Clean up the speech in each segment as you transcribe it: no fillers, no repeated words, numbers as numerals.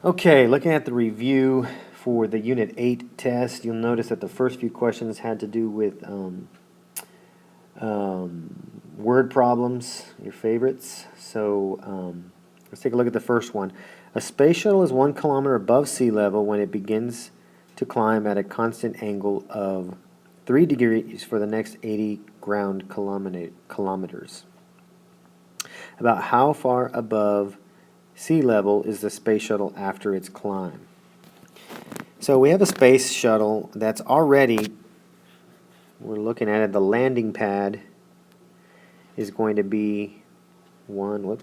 Okay, looking at the review for the Unit 8 test, you'll notice that the first few questions had to do with word problems, your favorites. So let's take a look at the first one. A space shuttle is 1 kilometer above sea level when it begins to climb at a constant angle of 3 degrees for the next 80 ground kilometers. About how far above sea level is the space shuttle after its climb? So we have a space shuttle that's already, we're looking at it, the landing pad is going to be one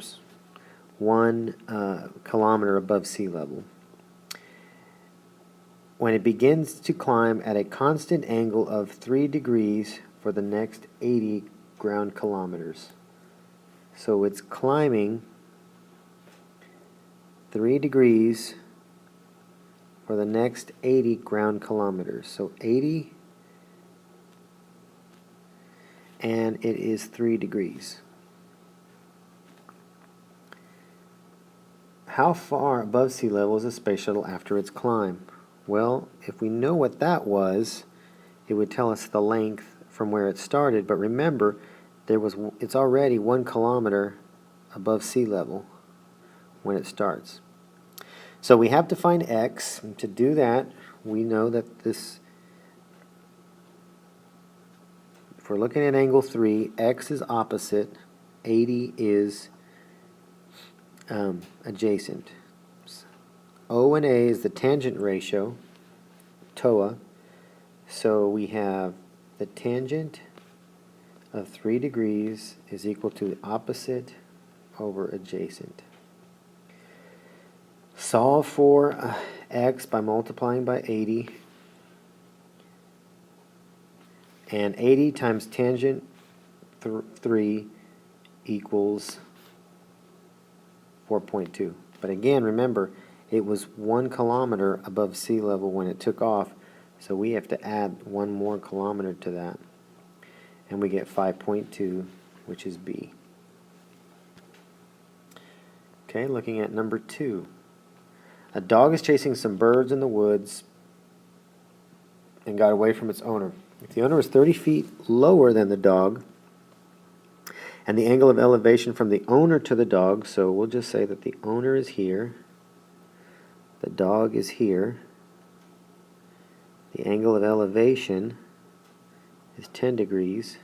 kilometer above sea level. When it begins to climb at a constant angle of 3 degrees for the next 80 ground kilometers. So it's climbing 3 degrees for the next 80 ground kilometers. So 80, and it is 3 degrees. How far above sea level is a space shuttle after its climb? Well, if we know what that was, it would tell us the length from where it started. But remember, it's already 1 kilometer above sea level when it starts. So we have to find x. And to do that, we know that if we're looking at angle 3, x is opposite, 80 is adjacent. O and A is the tangent ratio, TOA. So we have the tangent of 3 degrees is equal to the opposite over adjacent. Solve for x by multiplying by 80. And 80 times tangent 3 equals 4.2. But again, remember, it was 1 kilometer above sea level when it took off, so we have to add 1 more kilometer to that. And we get 5.2, which is B. Okay, looking at number 2. A dog is chasing some birds in the woods and got away from its owner. If the owner is 30 feet lower than the dog, and the angle of elevation from the owner to the dog, so we'll just say that the owner is here, the dog is here, the angle of elevation is 10 degrees,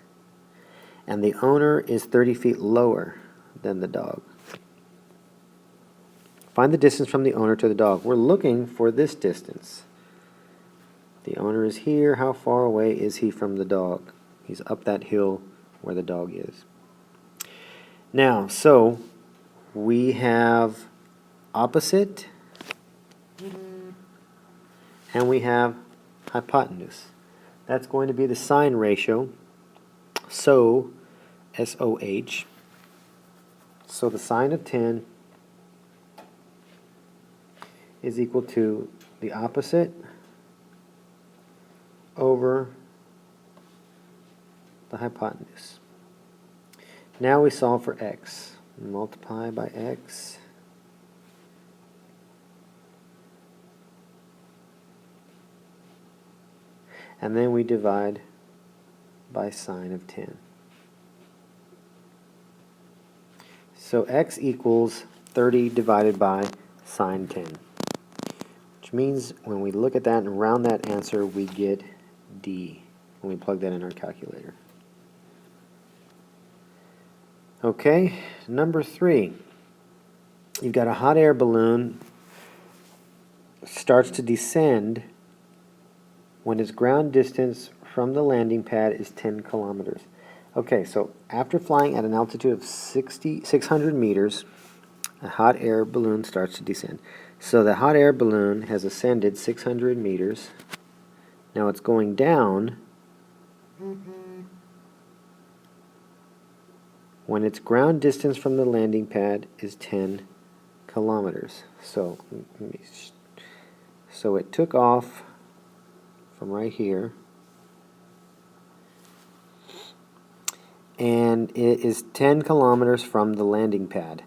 and the owner is 30 feet lower than the dog. Find the distance from the owner to the dog. We're looking for this distance. The owner is here. How far away is he from the dog? He's up that hill where the dog is. Now, so we have opposite and we have hypotenuse. That's going to be the sine ratio. So, SOH. So the sine of 10 is equal to the opposite over the hypotenuse. Now we solve for x. Multiply by x. And then we divide by sine of 10. So x equals 30 divided by sine 10. Which means when we look at that and round that answer, we get D when we plug that in our calculator. Okay, number 3. You've got a hot air balloon starts to descend when its ground distance from the landing pad is 10 kilometers. Okay, so after flying at an altitude of 600 meters, a hot air balloon starts to descend. So the hot air balloon has ascended 600 meters. Now it's going down when its ground distance from the landing pad is 10 kilometers. So it took off from right here, and it is 10 kilometers from the landing pad.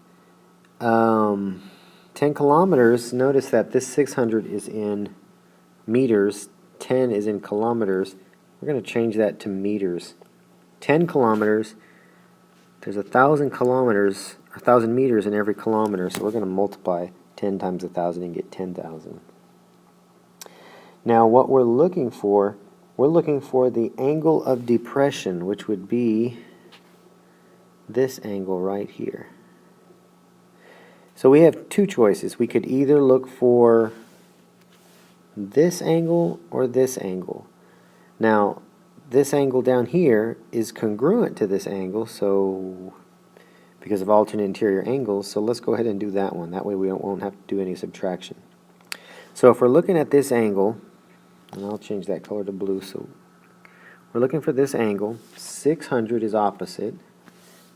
10 kilometers, notice that this 600 is in meters, 10 is in kilometers. We're going to change that to meters. 10 kilometers, there's 1,000 kilometers, 1,000 meters in every kilometer, so we're going to multiply 10 times 1,000 and get 10,000. Now what we're looking for the angle of depression, which would be this angle right here. So we have two choices. We could either look for this angle or this angle. Now, this angle down here is congruent to this angle, so because of alternate interior angles, so let's go ahead and do that one. That way we won't have to do any subtraction. So if we're looking at this angle, and I'll change that color to blue, so we're looking for this angle. 600 is opposite,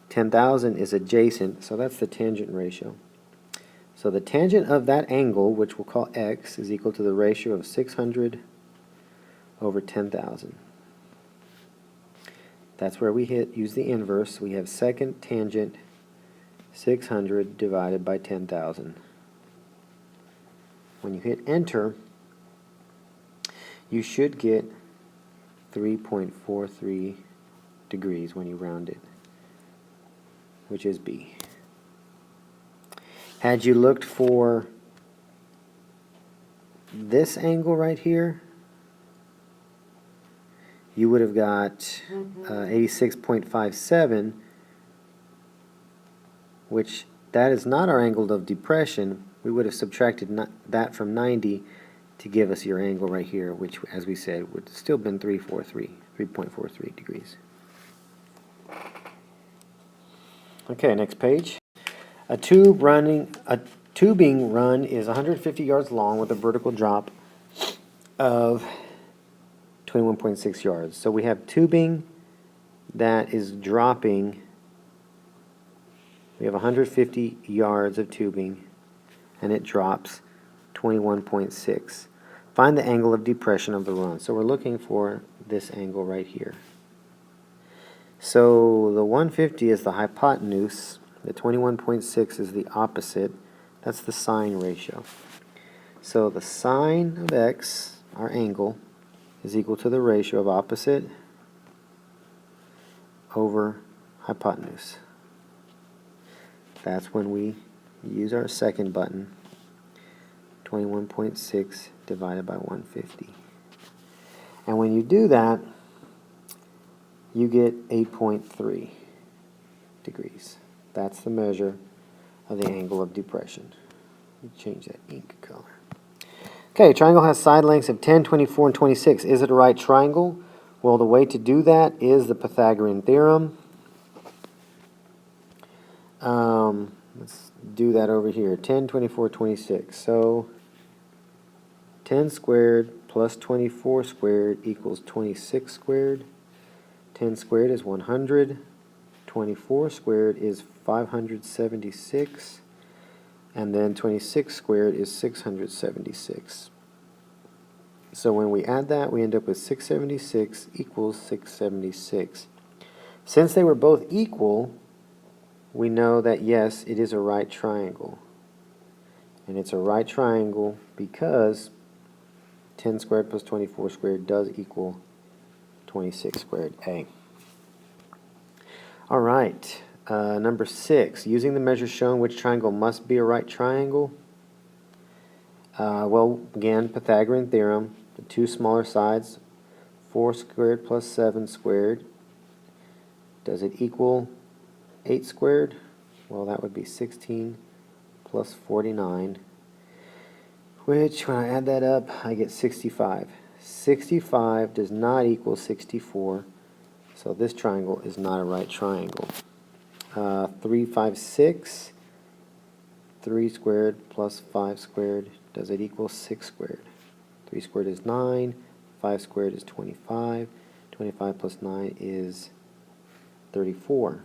10,000 is adjacent, so that's the tangent ratio. So the tangent of that angle, which we'll call x, is equal to the ratio of 600 over 10,000. That's where we use the inverse. We have second tangent 600 divided by 10,000. When you hit enter, you should get 3.43 degrees when you round it, which is B. Had you looked for this angle right here, you would have got 86.57, which that is not our angle of depression. We would have subtracted that from 90 to give us your angle right here, which, as we said, would still been 3.43 degrees. Okay, next page. A tubing run is 150 yards long with a vertical drop of 21.6 yards. So we have tubing that is dropping. We have 150 yards of tubing, and it drops 21.6. Find the angle of depression of the run. So we're looking for this angle right here. So the 150 is the hypotenuse. The 21.6 is the opposite. That's the sine ratio. So the sine of x, our angle, is equal to the ratio of opposite over hypotenuse. That's when we use our second button, 21.6 divided by 150. And when you do that, you get 8.3 degrees. That's the measure of the angle of depression. Change that ink color. Okay, triangle has side lengths of 10, 24, and 26. Is it a right triangle? Well, the way to do that is the Pythagorean theorem. Let's do that over here. 10, 24, 26. So 10 squared plus 24 squared equals 26 squared. 10 squared is 100. 24 squared is 576. And then 26 squared is 676. So when we add that, we end up with 676 equals 676. Since they were both equal, we know that yes, it is a right triangle. And it's a right triangle because 10 squared plus 24 squared does equal 26 squared A. All right, number 6. Using the measure shown, which triangle must be a right triangle? Well, again, Pythagorean theorem. The two smaller sides, 4 squared plus 7 squared. Does it equal 8 squared? Well, that would be 16 plus 49, which, when I add that up, I get 65. 65 does not equal 64, so this triangle is not a right triangle. 3, 5, 6. 3 squared plus 5 squared. Does it equal 6 squared? 3 squared is 9. 5 squared is 25. 25 plus 9 is 34.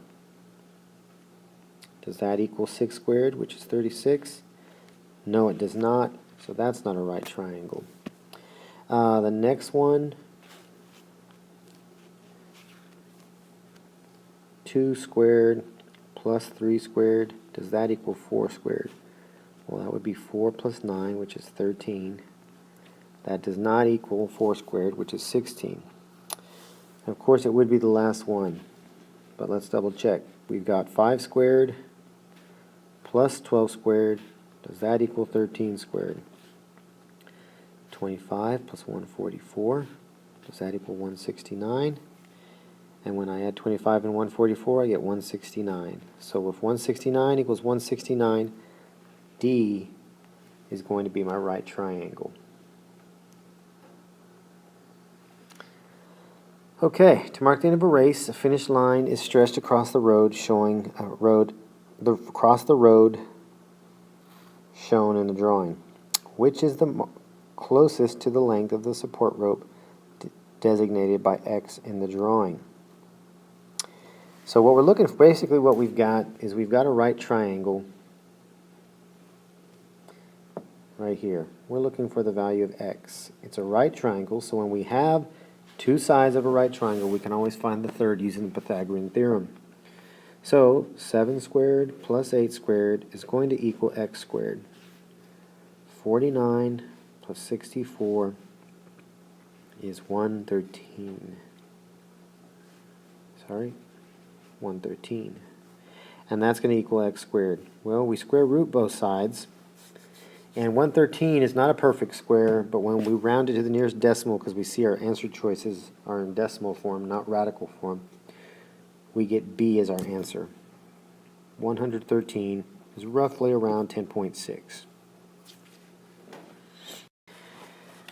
Does that equal 6 squared, which is 36? No, it does not, so that's not a right triangle. The next one, 2 squared plus 3 squared. Does that equal 4 squared? Well, that would be 4 plus 9, which is 13. That does not equal 4 squared, which is 16. And of course, it would be the last one. But let's double check. We've got 5 squared plus 12 squared. Does that equal 13 squared? 25 plus 144. Does that equal 169? And when I add 25 and 144, I get 169. So if 169 equals 169, D is going to be my right triangle. Okay, to mark the end of a race, a finish line is stretched across the road, showing across the road shown in the drawing. Which is the closest to the length of the support rope designated by X in the drawing? So what we're looking for, basically what we've got is we've got a right triangle right here. We're looking for the value of X. It's a right triangle, so when we have two sides of a right triangle, we can always find the third using the Pythagorean theorem. So 7 squared plus 8 squared is going to equal X squared. 49 plus 64 is 113. Sorry, 113. And that's going to equal X squared. Well, we square root both sides. And 113 is not a perfect square, but when we round it to the nearest decimal, because we see our answer choices are in decimal form, not radical form, we get B as our answer. 113 is roughly around 10.6.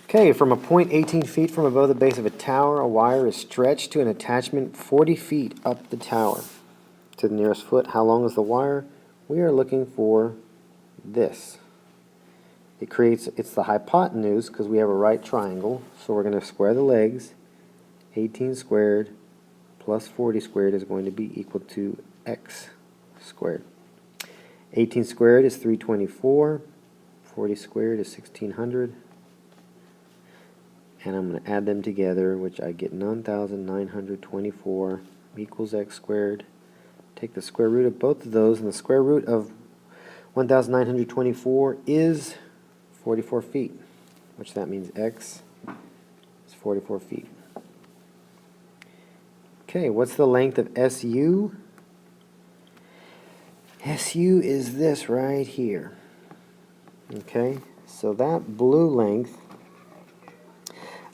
Okay, from a point 18 feet from above the base of a tower, a wire is stretched to an attachment 40 feet up the tower to the nearest foot. How long is the wire? We are looking for this. It's the hypotenuse because we have a right triangle, so we're going to square the legs. 18 squared plus 40 squared is going to be equal to X squared. 18 squared is 324, 40 squared is 1600, and I'm going to add them together, which I get 9,924 equals X squared. Take the square root of both of those, and the square root of 1,924 is 44 feet, which that means X is 44 feet. Okay, what's the length of SU? SU is this right here. Okay, so that blue length,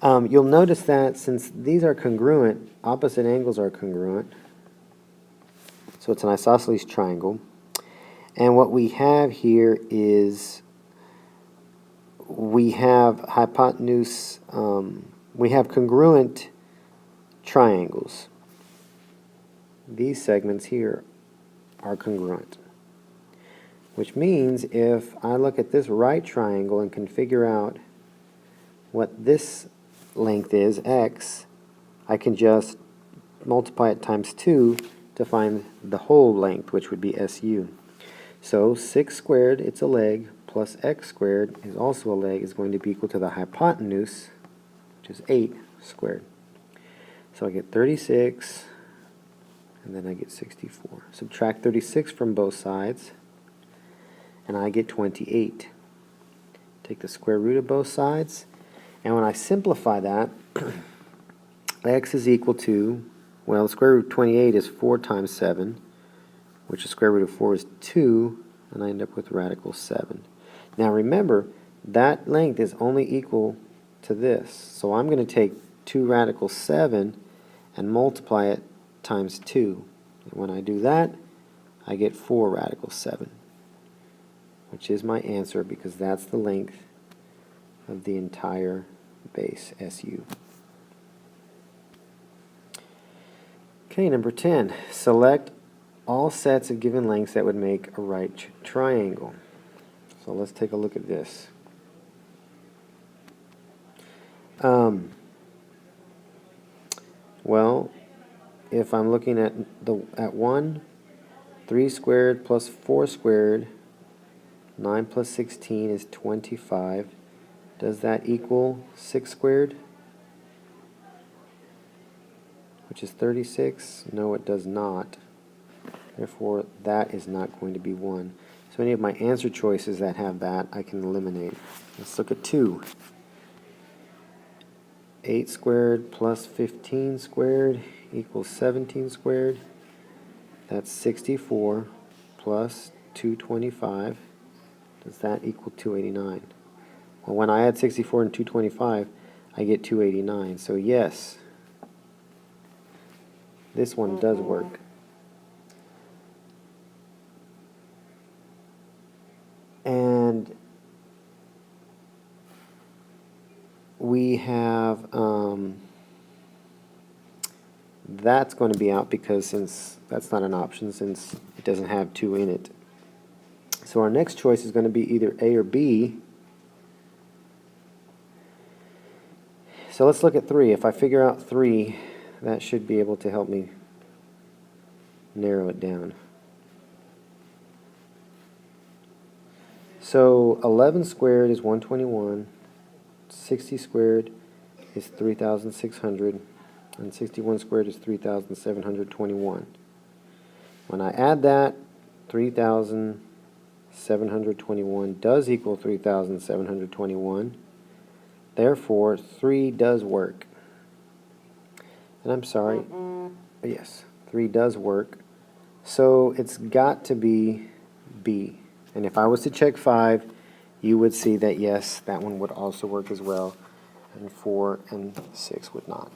you'll notice that since these are congruent, opposite angles are congruent. So it's an isosceles triangle. And what we have here is we have hypotenuse, we have congruent triangles. These segments here are congruent, which means if I look at this right triangle and can figure out what this length is, X, I can just multiply it times 2 to find the whole length, which would be SU. So 6 squared, it's a leg, plus X squared is also a leg, is going to be equal to the hypotenuse, which is 8 squared. So I get 36, and then I get 64. Subtract 36 from both sides, and I get 28. Take the square root of both sides, and when I simplify that, X is equal to, well, the square root of 28 is 4 times 7, which the square root of 4 is 2, and I end up with radical 7. Now remember, that length is only equal to this. So I'm going to take 2 radical 7 and multiply it times 2. And when I do that, I get 4 radical 7, which is my answer because that's the length of the entire base, SU. Okay, number 10. Select all sets of given lengths that would make a right triangle. So let's take a look at this. Well, if I'm looking at 1, 3 squared plus 4 squared, 9 plus 16 is 25. Does that equal 6 squared? Which is 36? No, it does not. Therefore, that is not going to be 1. So any of my answer choices that have that, I can eliminate. Let's look at 2. 8 squared plus 15 squared equals 17 squared. That's 64 plus 225. Does that equal 289? Well, when I add 64 and 225, I get 289. So yes, this one does work. And we have, that's going to be out because since that's not an option, since it doesn't have 2 in it. So our next choice is going to be either A or B. So let's look at 3. If I figure out 3, that should be able to help me narrow it down. So 11 squared is 121, 60 squared is 3,600, and 61 squared is 3,721. When I add that, 3,721 does equal 3,721. Therefore, 3 does work. And I'm sorry, yes, 3 does work. So it's got to be B. And if I was to check 5, you would see that yes, that one would also work as well. And 4 and 6 would not.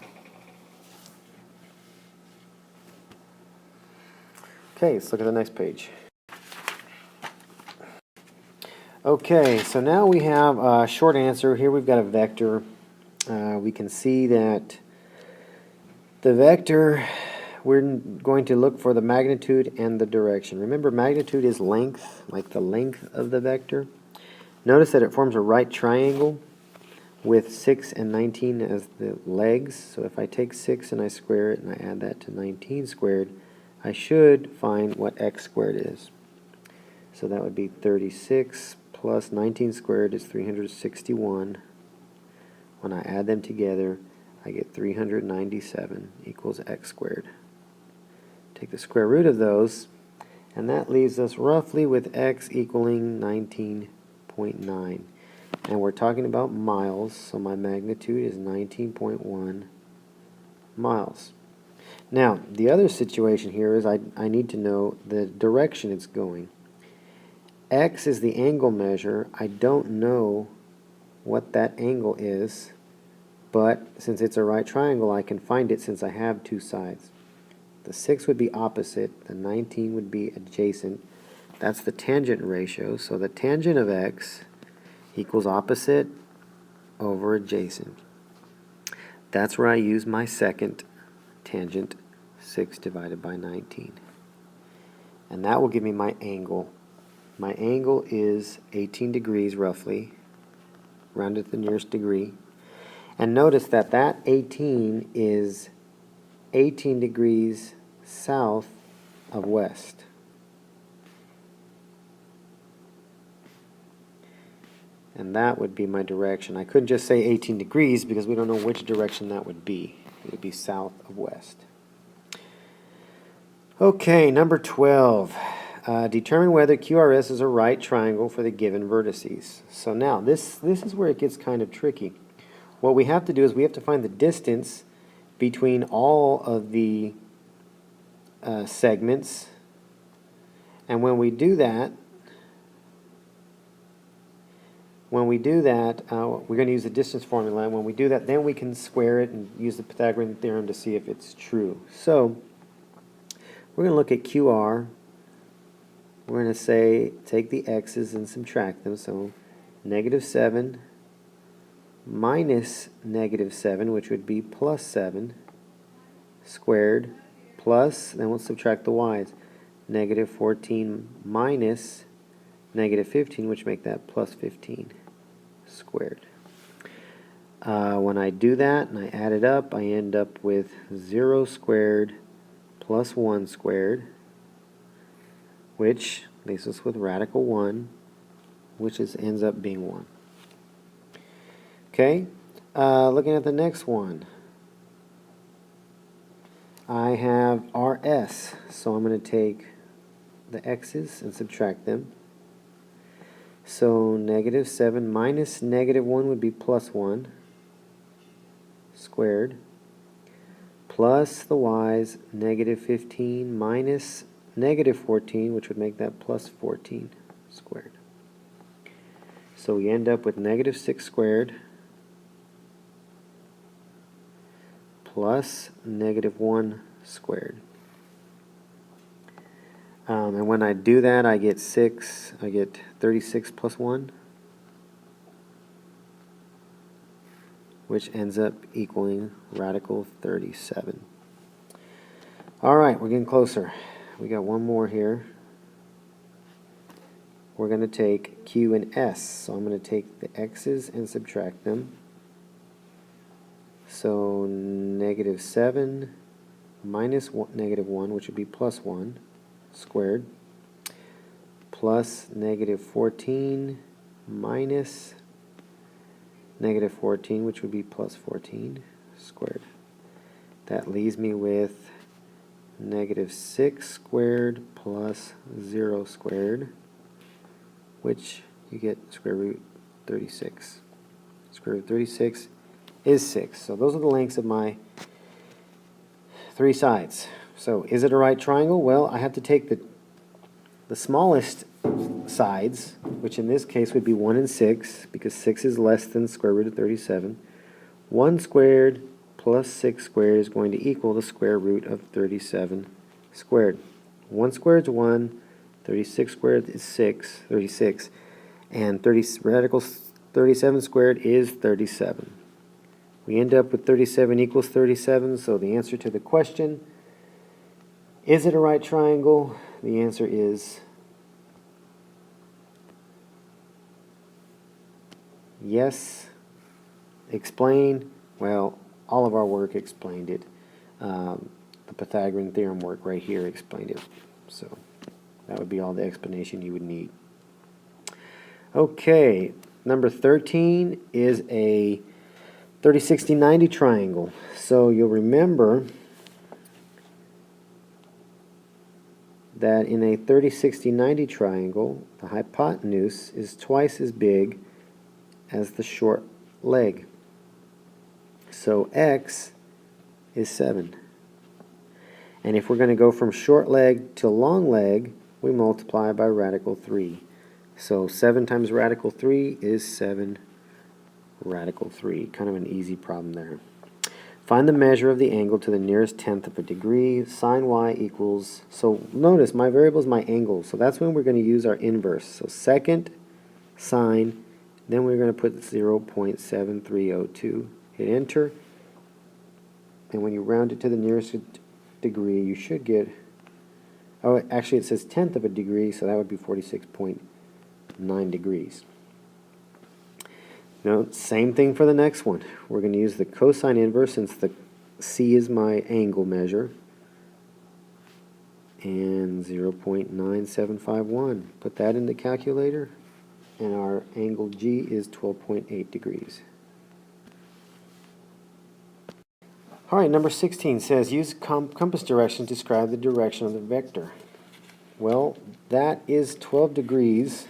Okay, let's look at the next page. Okay, so now we have a short answer. Here we've got a vector. We can see that the vector, we're going to look for the magnitude and the direction. Remember, magnitude is length, like the length of the vector. Notice that it forms a right triangle with 6 and 19 as the legs. So if I take 6 and I square it and I add that to 19 squared, I should find what x squared is. So that would be 36 plus 19 squared is 361. When I add them together, I get 397 equals x squared. Take the square root of those, and that leaves us roughly with x equaling 19.9. And we're talking about miles, so my magnitude is 19.1 miles. Now, the other situation here is I need to know the direction it's going. X is the angle measure. I don't know what that angle is, but since it's a right triangle, I can find it since I have 2 sides. The 6 would be opposite, the 19 would be adjacent. That's the tangent ratio, so the tangent of x equals opposite over adjacent. That's where I use my second tangent, 6 divided by 19. And that will give me my angle. My angle is 18 degrees roughly, rounded to the nearest degree. And notice that that 18 is 18 degrees south of west. And that would be my direction. I couldn't just say 18 degrees because we don't know which direction that would be. It would be south of west. Okay, number 12. Determine whether QRS is a right triangle for the given vertices. So now, this is where it gets kind of tricky. What we have to do is we have to find the distance between all of the segments. And when we do that, we're going to use the distance formula. And when we do that, then we can square it and use the Pythagorean theorem to see if it's true. So we're going to look at QR. We're going to say, take the x's and subtract them. So -7 minus -7, which would be +7, squared, plus, then we'll subtract the y's, -14 minus -15, which make that +15 squared. When I do that and I add it up, I end up with 0 squared plus 1 squared, which leaves us with radical 1, which ends up being 1. Okay, looking at the next one, I have RS, so I'm going to take the x's and subtract them. So negative 7 minus negative 1 would be plus 1 squared, plus the y's negative 15 minus negative 14, which would make that plus 14 squared. So we end up with negative 6 squared plus negative 1 squared. And when I do that, I get 36 plus 1, which ends up equaling radical 37. All right, we're getting closer. We got one more here. We're going to take Q and S. So I'm going to take the x's and subtract them. So negative 7 minus negative 1, which would be plus 1 squared, plus negative 14 minus negative 14, which would be plus 14 squared. That leaves me with negative 6 squared plus 0 squared, which you get square root 36. Square root 36 is 6. So those are the lengths of my three sides. So is it a right triangle? Well, I have to take the smallest sides, which in this case would be 1 and 6, because 6 is less than square root of 37. 1 squared plus 6 squared is going to equal the square root of 37 squared. 1 squared is 1, 36 squared is 36, and radical 37 squared is 37. We end up with 37 equals 37, so the answer to the question, is it a right triangle? The answer is yes. Explain? Well, all of our work explained it. The Pythagorean theorem work right here explained it. So that would be all the explanation you would need. Okay, number 13 is a 30, 60, 90 triangle. So you'll remember that in a 30, 60, 90 triangle, the hypotenuse is twice as big as the short leg. So x is 7. And if we're going to go from short leg to long leg, we multiply by radical 3. So 7 times radical 3 is 7 radical 3. Kind of an easy problem there. Find the measure of the angle to the nearest tenth of a degree. Sine y equals, so notice my variable is my angle, so that's when we're going to use our inverse. So second sine, then we're going to put 0.7302. Hit enter, and when you round it to the nearest degree, you should get, oh, actually it says tenth of a degree, so that would be 46.9 degrees. Same thing for the next one. We're going to use the cosine inverse since the C is my angle measure. And 0.9751. Put that in the calculator, and our angle G is 12.8 degrees. All right, number 16 says use compass directions to describe the direction of the vector. Well, that is 12 degrees,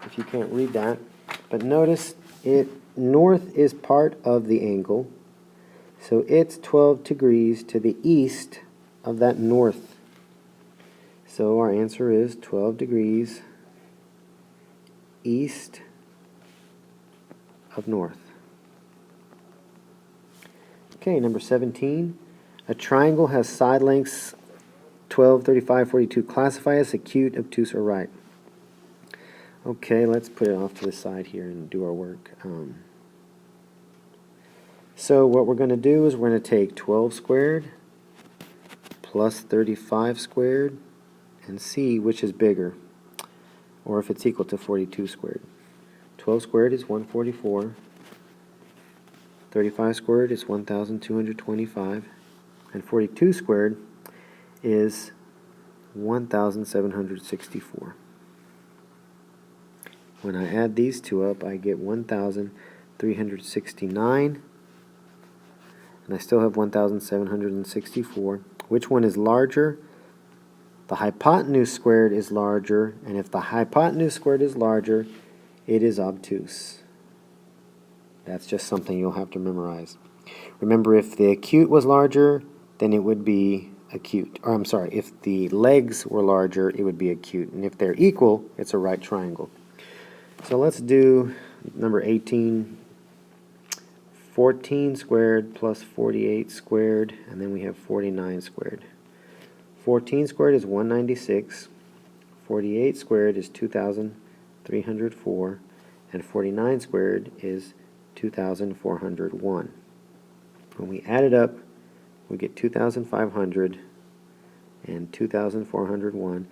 if you can't read that. But notice north is part of the angle, so it's 12 degrees to the east of that north. So our answer is 12 degrees east of north. Okay, number 17. A triangle has side lengths 12, 35, 42. Classify as acute, obtuse, or right. Okay, let's put it off to the side here and do our work. So what we're going to do is we're going to take 12 squared plus 35 squared and see which is bigger, or if it's equal to 42 squared. 12 squared is 144, 35 squared is 1,225, and 42 squared is 1,764. When I add these two up, I get 1,369, and I still have 1,764. Which one is larger? the hypotenuse squared is larger, and if the hypotenuse squared is larger, it is obtuse. That's just something you'll have to memorize. Remember, if the acute was larger, then it would be acute. Or I'm sorry, if the legs were larger, it would be acute. And if they're equal, it's a right triangle. So let's do number 18. 14 squared plus 48 squared, and then we have 49 squared. 14 squared is 196, 48 squared is 2,304, and 49 squared is 2,401. When we add it up, we get 2,500 and 2,401.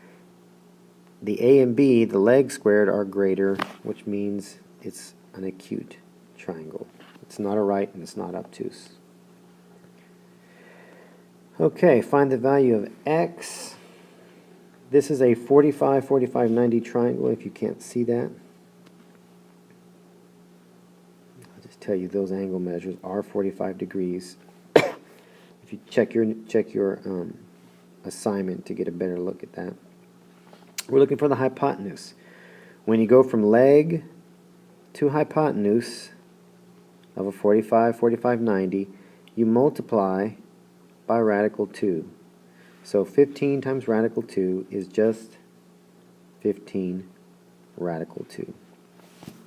The A and B, the legs squared, are greater, which means it's an acute triangle. It's not a right and it's not obtuse. Okay, find the value of x. This is a 45, 45, 90 triangle if you can't see that. I'll just tell you those angle measures are 45 degrees. If you check your assignment to get a better look at that. We're looking for the hypotenuse. When you go from leg to hypotenuse of a 45, 45, 90, you multiply by radical 2. So 15 times radical 2 is just 15 radical 2.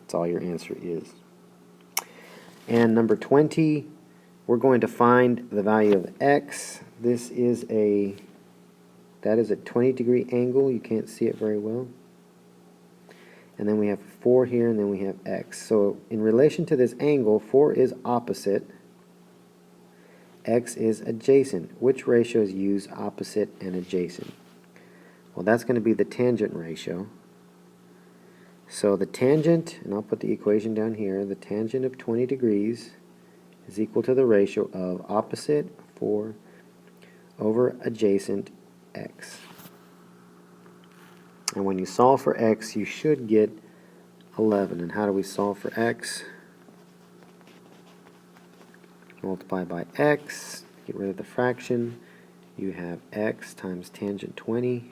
That's all your answer is. And number 20, we're going to find the value of x. That is a 20-degree angle. You can't see it very well. And then we have 4 here, and then we have x. So in relation to this angle, 4 is opposite, x is adjacent. Which ratios use opposite and adjacent? Well, that's going to be the tangent ratio. So the tangent, and I'll put the equation down here, the tangent of 20 degrees is equal to the ratio of opposite 4 over adjacent x. And when you solve for x, you should get 11. And how do we solve for x? Multiply by x, get rid of the fraction. You have x times tangent 20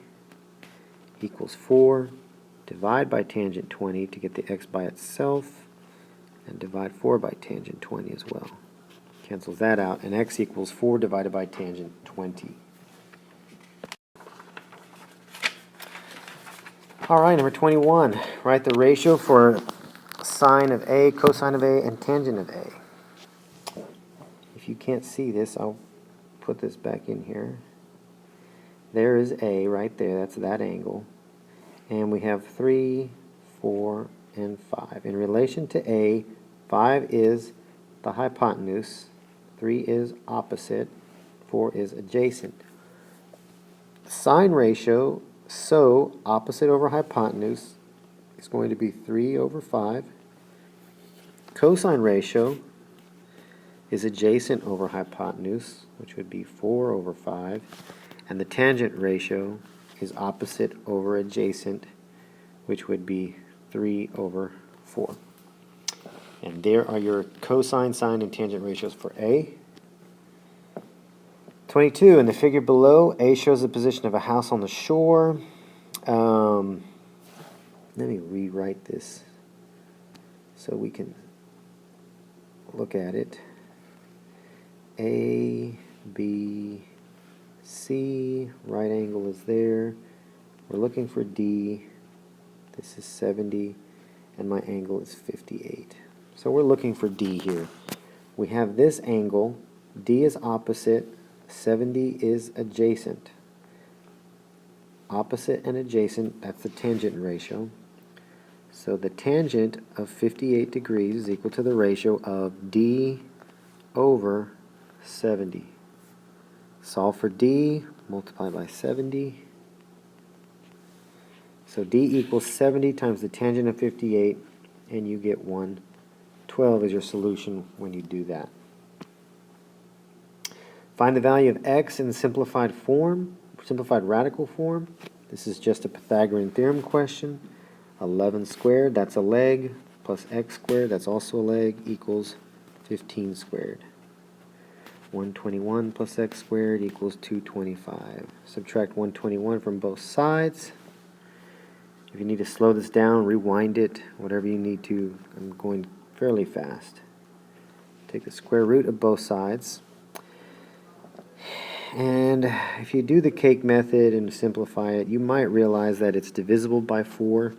equals 4. Divide by tangent 20 to get the x by itself, and divide 4 by tangent 20 as well. Cancels that out, and x equals 4 divided by tangent 20. Alright, number 21. Write the ratio for sine of A, cosine of A, and tangent of A. If you can't see this, I'll put this back in here. There is A right there, that's that angle. And we have 3, 4, and 5. In relation to A, 5 is the hypotenuse, 3 is opposite, 4 is adjacent. Sine ratio, so opposite over hypotenuse is going to be 3 over 5. Cosine ratio is adjacent over hypotenuse, which would be 4 over 5. And the tangent ratio is opposite over adjacent, which would be 3 over 4. And there are your cosine, sine, and tangent ratios for A. 22, in the figure below, A shows the position of a house on the shore. Let me rewrite this so we can look at it. A, B, C, right angle is there. We're looking for D. This is 70, and my angle is 58. So we're looking for D here. We have this angle. D is opposite. 70 is adjacent. Opposite and adjacent, that's the tangent ratio. So the tangent of 58 degrees is equal to the ratio of D over 70. Solve for D, multiply by 70. So D equals 70 times the tangent of 58, and you get 112 as your solution when you do that. Find the value of x in the simplified radical form. This is just a Pythagorean theorem question. 11 squared, that's a leg, plus x squared, that's also a leg, equals 15 squared. 121 plus x squared equals 225. Subtract 121 from both sides. If you need to slow this down, rewind it, whatever you need to. I'm going fairly fast. Take the square root of both sides. And if you do the cake method and simplify it, you might realize that it's divisible by 4.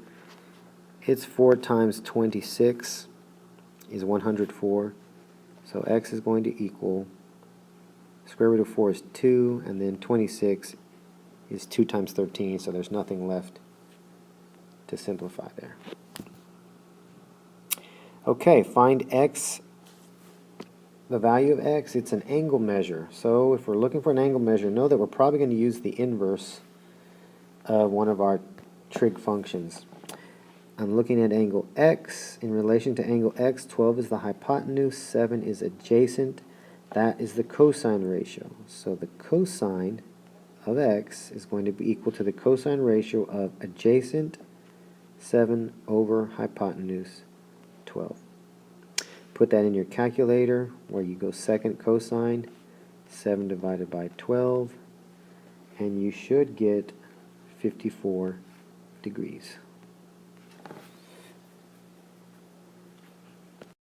It's 4 times 26 is 104. So x is going to equal, square root of 4 is 2, and then 26 is 2 times 13, so there's nothing left to simplify there. Okay, find x, the value of x. It's an angle measure. So if we're looking for an angle measure, know that we're probably going to use the inverse of one of our trig functions. I'm looking at angle x. In relation to angle x, 12 is the hypotenuse, 7 is adjacent. That is the cosine ratio. So the cosine of x is going to be equal to the cosine ratio of adjacent 7 over hypotenuse 12. Put that in your calculator where you go second cosine, 7 divided by 12, and you should get 54 degrees.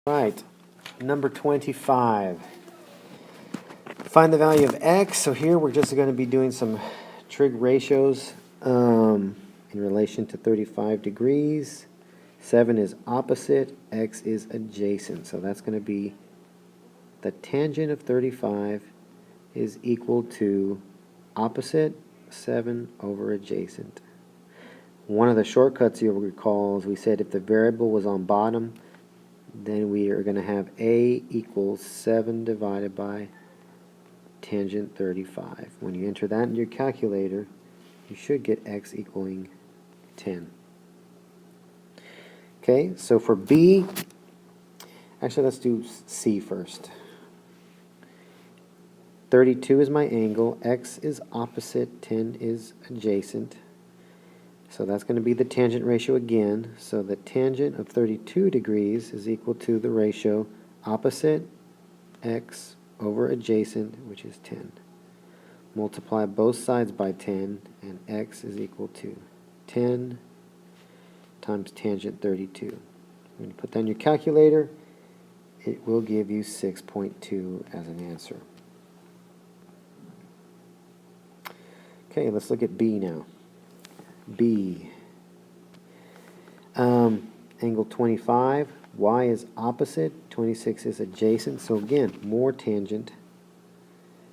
Right, number 25. Find the value of x. So here we're just going to be doing some trig ratios in relation to 35 degrees. 7 is opposite, x is adjacent. So that's going to be the tangent of 35 is equal to opposite 7 over adjacent. One of the shortcuts you'll recall is we said if the variable was on bottom, then we are going to have a equals 7 divided by tangent 35. When you enter that in your calculator, you should get x equaling 10. Okay, so for B, actually let's do C first. 32 is my angle, x is opposite, 10 is adjacent. So that's going to be the tangent ratio again. So the tangent of 32 degrees is equal to the ratio opposite x over adjacent, which is 10. Multiply both sides by 10, and x is equal to 10 times tangent 32. When you put that in your calculator, it will give you 6.2 as an answer. Okay, let's look at B now. B. Angle 25, y is opposite, 26 is adjacent, so again, more tangent.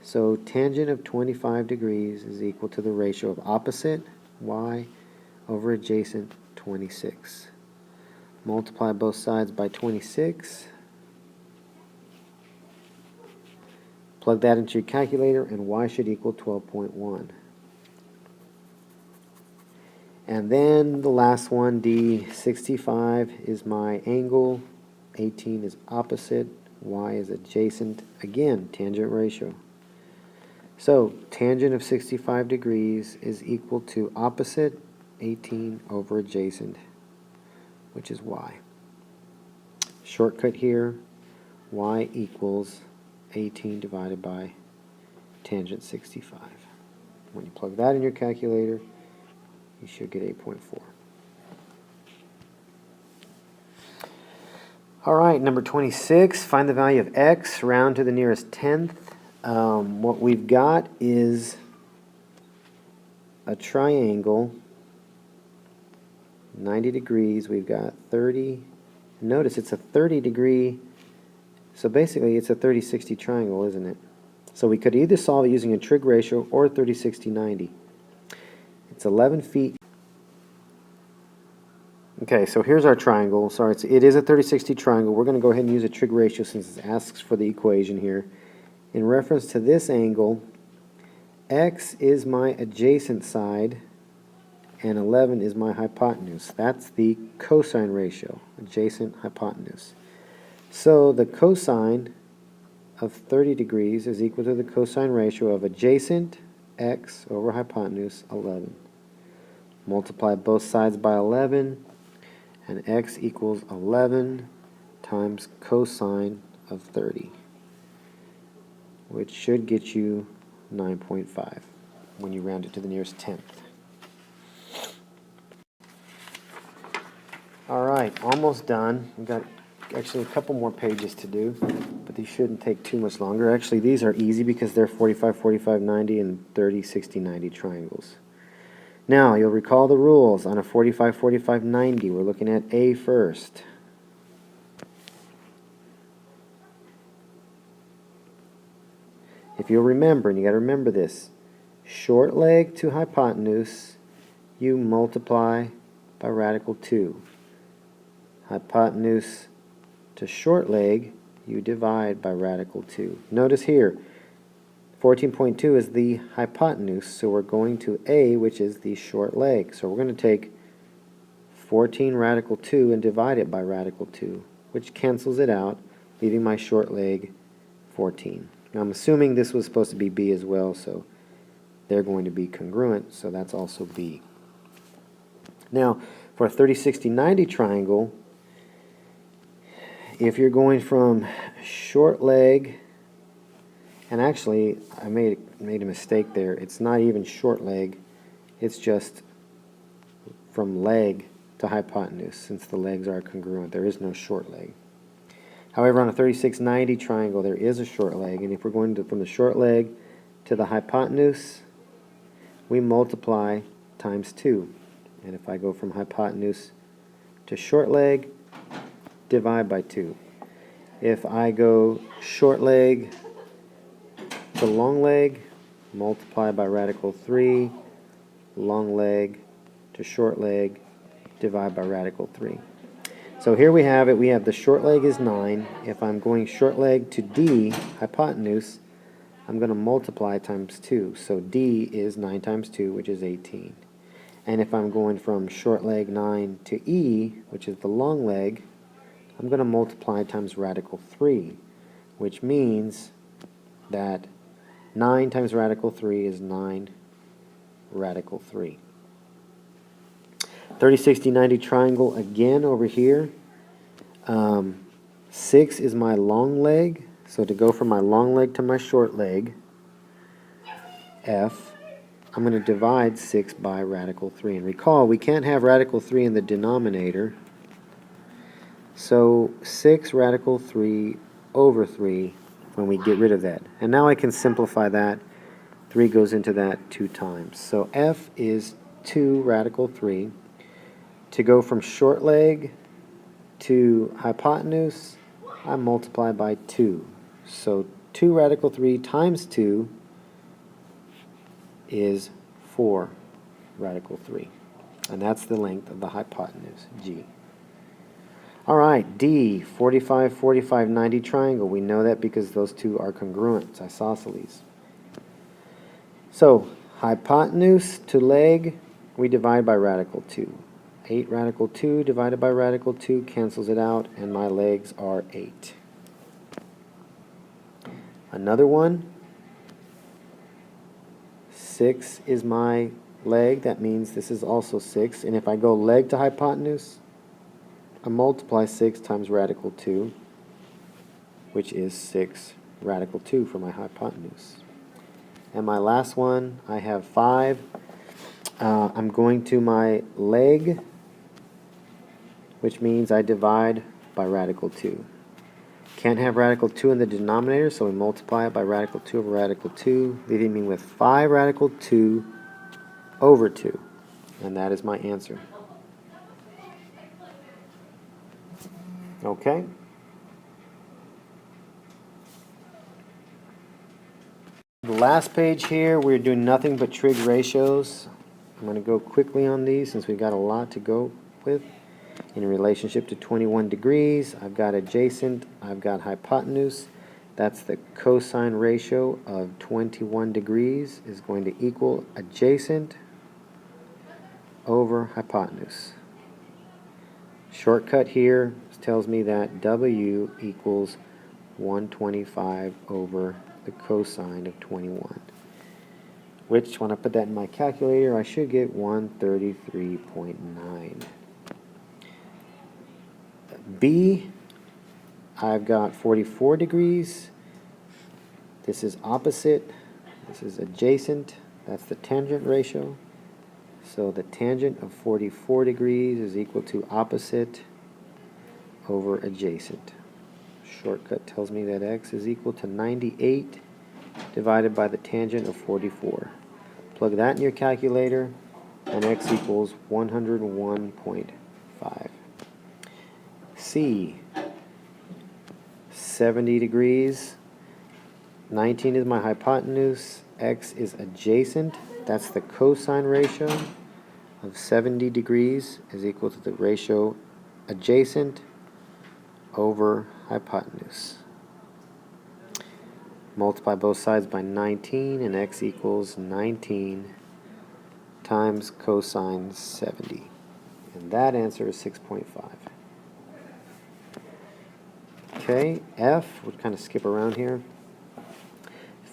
So tangent of 25 degrees is equal to the ratio of opposite, y, over adjacent, 26. Multiply both sides by 26. Plug that into your calculator, and y should equal 12.1. And then the last one, D, 65 is my angle, 18 is opposite, y is adjacent. Again, tangent ratio. So tangent of 65 degrees is equal to opposite 18 over adjacent, which is y. Shortcut here, y equals 18 divided by tangent 65. When you plug that in your calculator, you should get 8.4. All right, number 26, find the value of x, round to the nearest tenth. What we've got is a triangle, 90 degrees. We've got 30. Notice it's a 30 degree, so basically it's a 30-60 triangle, isn't it? So we could either solve it using a trig ratio or 30-60-90. It's 11 feet. Okay, so here's our triangle. Sorry, it is a 30-60 triangle. We're going to go ahead and use a trig ratio since it asks for the equation here. In reference to this angle, x is my adjacent side and 11 is my hypotenuse. That's the cosine ratio, adjacent hypotenuse. So the cosine of 30 degrees is equal to the cosine ratio of adjacent x over hypotenuse 11. Multiply both sides by 11, and x equals 11 times cosine of 30, which should get you 9.5 when you round it to the nearest tenth. Alright, almost done. We've got actually a couple more pages to do, but these shouldn't take too much longer. Actually, these are easy because they're 45, 45, 90, and 30, 60, 90 triangles. Now, you'll recall the rules on a 45, 45, 90. We're looking at A first. If you'll remember, and you got to remember this, short leg to hypotenuse, you multiply by radical 2. Hypotenuse to short leg, you divide by radical 2. Notice here, 14.2 is the hypotenuse, so we're going to A, which is the short leg. So we're going to take 14 radical 2 and divide it by radical 2, which cancels it out, leaving my short leg 14. Now I'm assuming this was supposed to be B as well, so they're going to be congruent, so that's also B. Now, for a 30, 60, 90 triangle, if you're going from short leg, and actually I made a mistake there. It's not even short leg, it's just from leg to hypotenuse, since the legs are congruent. There is no short leg. However, on a 3690 triangle, there is a short leg, and if we're going from the short leg to the hypotenuse, we multiply times 2. And if I go from hypotenuse to short leg, divide by 2. If I go short leg to long leg, multiply by radical 3, long leg to short leg, divide by radical 3. So here we have it. We have the short leg is 9. If I'm going short leg to D, hypotenuse, I'm going to multiply times 2. So D is 9 times 2, which is 18. And if I'm going from short leg 9 to E, which is the long leg, I'm going to multiply times radical 3, which means that 9 times radical 3 is 9 radical 3. 30, 60, 90 triangle again over here. 6 is my long leg. So to go from my long leg to my short leg, F, I'm going to divide 6 by radical 3. And recall, we can't have radical 3 in the denominator. So 6 radical 3 over 3 when we get rid of that. And now I can simplify that. 3 goes into that 2 times. So F is 2 radical 3. To go from short leg to hypotenuse, I multiply by 2. So 2 radical 3 times 2 is 4 radical 3. And that's the length of the hypotenuse, G. All right, D, 45, 45, 90 triangle. We know that because those two are congruent, it's isosceles. So, hypotenuse to leg, we divide by radical 2. 8 radical 2 divided by radical 2 cancels it out, and my legs are 8. Another one, 6 is my leg. That means this is also 6. And if I go leg to hypotenuse, I multiply 6 times radical 2, which is 6 radical 2 for my hypotenuse. And my last one, I have 5. I'm going to my leg, which means I divide by radical 2. Can't have radical 2 in the denominator, so we multiply it by radical 2 over radical 2, leaving me with 5 radical 2 over 2. And that is my answer. Okay? The last page here, we're doing nothing but trig ratios. I'm going to go quickly on these since we've got a lot to go with. In relationship to 21 degrees, I've got adjacent, I've got hypotenuse. That's the cosine ratio of 21 degrees is going to equal adjacent over hypotenuse. Shortcut here tells me that W equals 125 over the cosine of 21. Which, when I put that in my calculator, I should get 133.9. B, I've got 44 degrees. This is opposite. This is adjacent. That's the tangent ratio. So the tangent of 44 degrees is equal to opposite over adjacent. Shortcut tells me that x is equal to 98 divided by the tangent of 44. Plug that in your calculator, and x equals 101.5. C, 70 degrees. 19 is my hypotenuse. X is adjacent. That's the cosine ratio of 70 degrees is equal to the ratio adjacent over hypotenuse. Multiply both sides by 19, and x equals 19 times cosine 70. And that answer is 6.5. Okay, F, we'll kind of skip around here.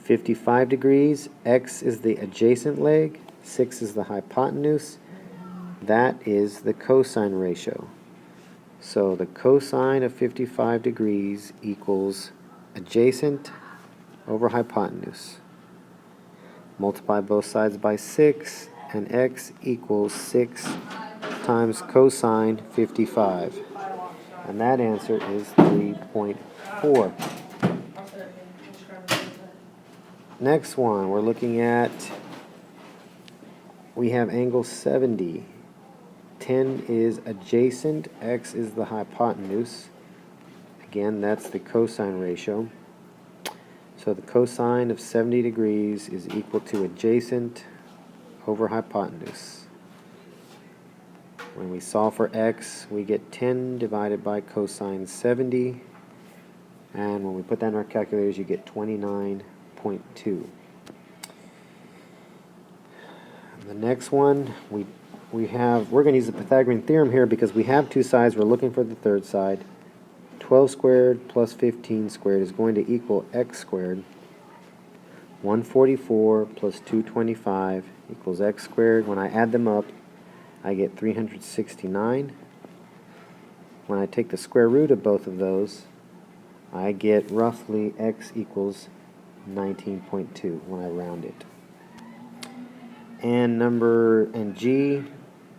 55 degrees, x is the adjacent leg, 6 is the hypotenuse. That is the cosine ratio. So the cosine of 55 degrees equals adjacent over hypotenuse. Multiply both sides by 6, and x equals 6 times cosine 55. And that answer is 3.4. Next one, we're looking at, we have angle 70. 10 is adjacent, x is the hypotenuse. Again, that's the cosine ratio. So the cosine of 70 degrees is equal to adjacent over hypotenuse. When we solve for x, we get 10 divided by cosine 70. And when we put that in our calculators, you get 29.2. The next one, we're going to use the Pythagorean theorem here because we have two sides. We're looking for the third side. 12 squared plus 15 squared is going to equal x squared. 144 plus 225 equals x squared. When I add them up, I get 369. When I take the square root of both of those, I get roughly x equals 19.2 when I round it. And G,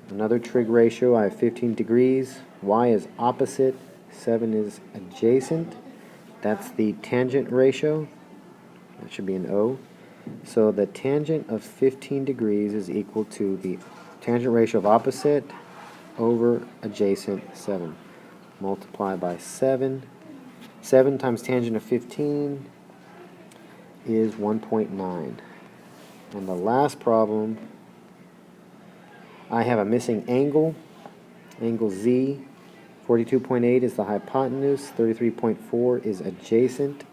another trig ratio, I have 15 degrees. Y is opposite. 7 is adjacent. That's the tangent ratio. That should be an O. So the tangent of 15 degrees is equal to the tangent ratio of opposite over adjacent 7. Multiply by 7. 7 times tangent of 15 is 1.9. And the last problem, I have a missing angle. Angle Z. 42.8 is the hypotenuse, 33.4 is adjacent.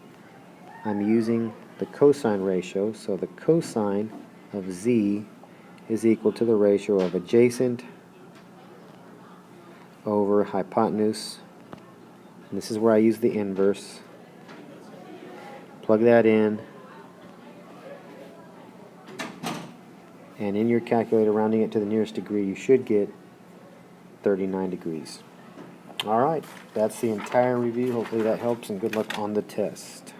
I'm using the cosine ratio, so the cosine of Z is equal to the ratio of adjacent over hypotenuse. And this is where I use the inverse. Plug that in. And in your calculator, rounding it to the nearest degree, you should get 39 degrees. All right, that's the entire review. Hopefully that helps, and good luck on the test.